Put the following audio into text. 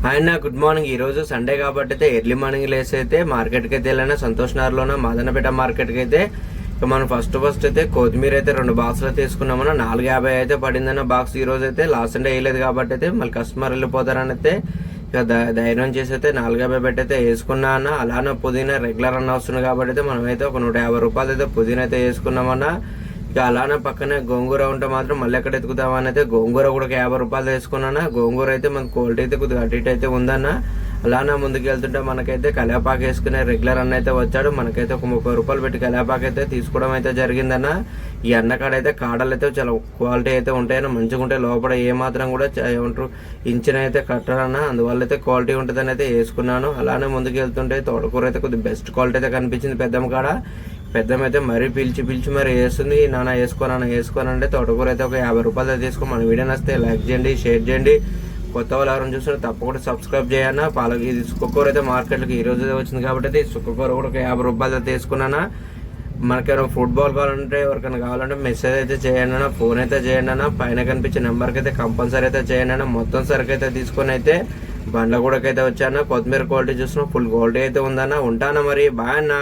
Hi అన్న, good morning. ఈ రోజు సండే కాబట్టి అయితే ఎర్లీ మార్నింగ్ లేసి అయితే మార్కెట్కి అయితే వెళ్ళినా సంతోష్ నగర్లోన మాదనపేట మార్కెట్కి అయితే ఇక మనం ఫస్ట్ అయితే కొత్తిమీర అయితే 2 బాక్సులు తీసుకున్నామన్న 4.50 అయితే పడిందన్న బాక్స్. ఈ రోజు అయితే లాస్ట్ సండే వేయలేదు కాబట్టి అయితే మళ్ళీ కస్టమర్ వెళ్ళిపోతారని అయితే ఇక ధైర్యం చేసి అయితే 4.50 పెట్టి అయితే వేసుకున్నా అన్న. అలానే పుదీనా రెగ్యులర్ అన్న వస్తుంది కాబట్టి అయితే మనం అయితే ఒక 150 రూపాయలు అయితే పుదీనా అయితే వేసుకున్నామన్నా. ఇక అలానే పక్కనే గోంగూర ఉంటే మాత్రం మళ్ళీ ఎక్కడ ఎత్తుకుతామని అయితే గోంగూర కూడా 50 రూపాయలు తీసుకున్నాను. గోంగూర అయితే మన క్వాలిటీ అయితే కొద్దిగా అటు ఇటు అయితే ఉందన్న. అలానే ముందుకు వెళ్తుంటే మనకైతే కలేపాకు వేసుకునే రెగ్యులర్ అన్న అయితే వచ్చాడు. మనకైతే ఒక 30 రూపాయలు పెట్టి కలేపాకు అయితే తీసుకోవడం అయితే జరిగిందన్న. ఈ అన్నకాడైతే కాడలు అయితే చాలా క్వాలిటీ అయితే ఉంటాయన్న, మంచిగా ఉంటాయి. లోపల ఏ మాత్రం కూడా ఏమంటారు ఇంచిన అయితే కట్టారన్న, అందువల్ల అయితే క్వాలిటీ ఉంటుందని అయితే వేసుకున్నాను. అలానే ముందుకు వెళ్తుంటే తోటకూర అయితే కొద్దిగా బెస్ట్ క్వాలిటీ అయితే కనిపించింది పెద్దమ్మ కాడ. పెద్దమైతే మరీ పిలిచి మరి వేస్తుంది. నాన్న వేసుకోనంటే తోటకూర అయితే ఒక 50 రూపాయలు తీసుకో. మన వీడియో నచ్చితే లైక్ చేయండి, షేర్ చేయండి. కొత్త వాళ్ళు ఎవరైనా చూస్తే తప్పకుండా సబ్స్క్రైబ్ చేయన్నా. ఇది సుక్కకూర అయితే మార్కెట్లోకి ఈ రోజు వచ్చింది కాబట్టి అయితే ఈ సుక్కకూర కూడా ఒక 50 రూపాయలు తీసుకున్నానా. మనకేమైనా ఫుట్బాల్ కావాలంటే ఎవరికైనా కావాలంటే మెసేజ్ అయితే చేయండి అన్న, ఫోన్ అయితే చేయండి అన్న. పైన కనిపించే నెంబర్కి అయితే కంపల్సరీ అయితే చేయండి అన్న. మొత్తం సరుకు అయితే తీసుకొని అయితే బండ్ల కూడా అయితే వచ్చాను. కొత్తిమీర క్వాలిటీ చూస్తున్నా ఫుల్ క్వాలిటీ అయితే ఉందన్న. ఉంటానా మరి, బాయ్ అన్న.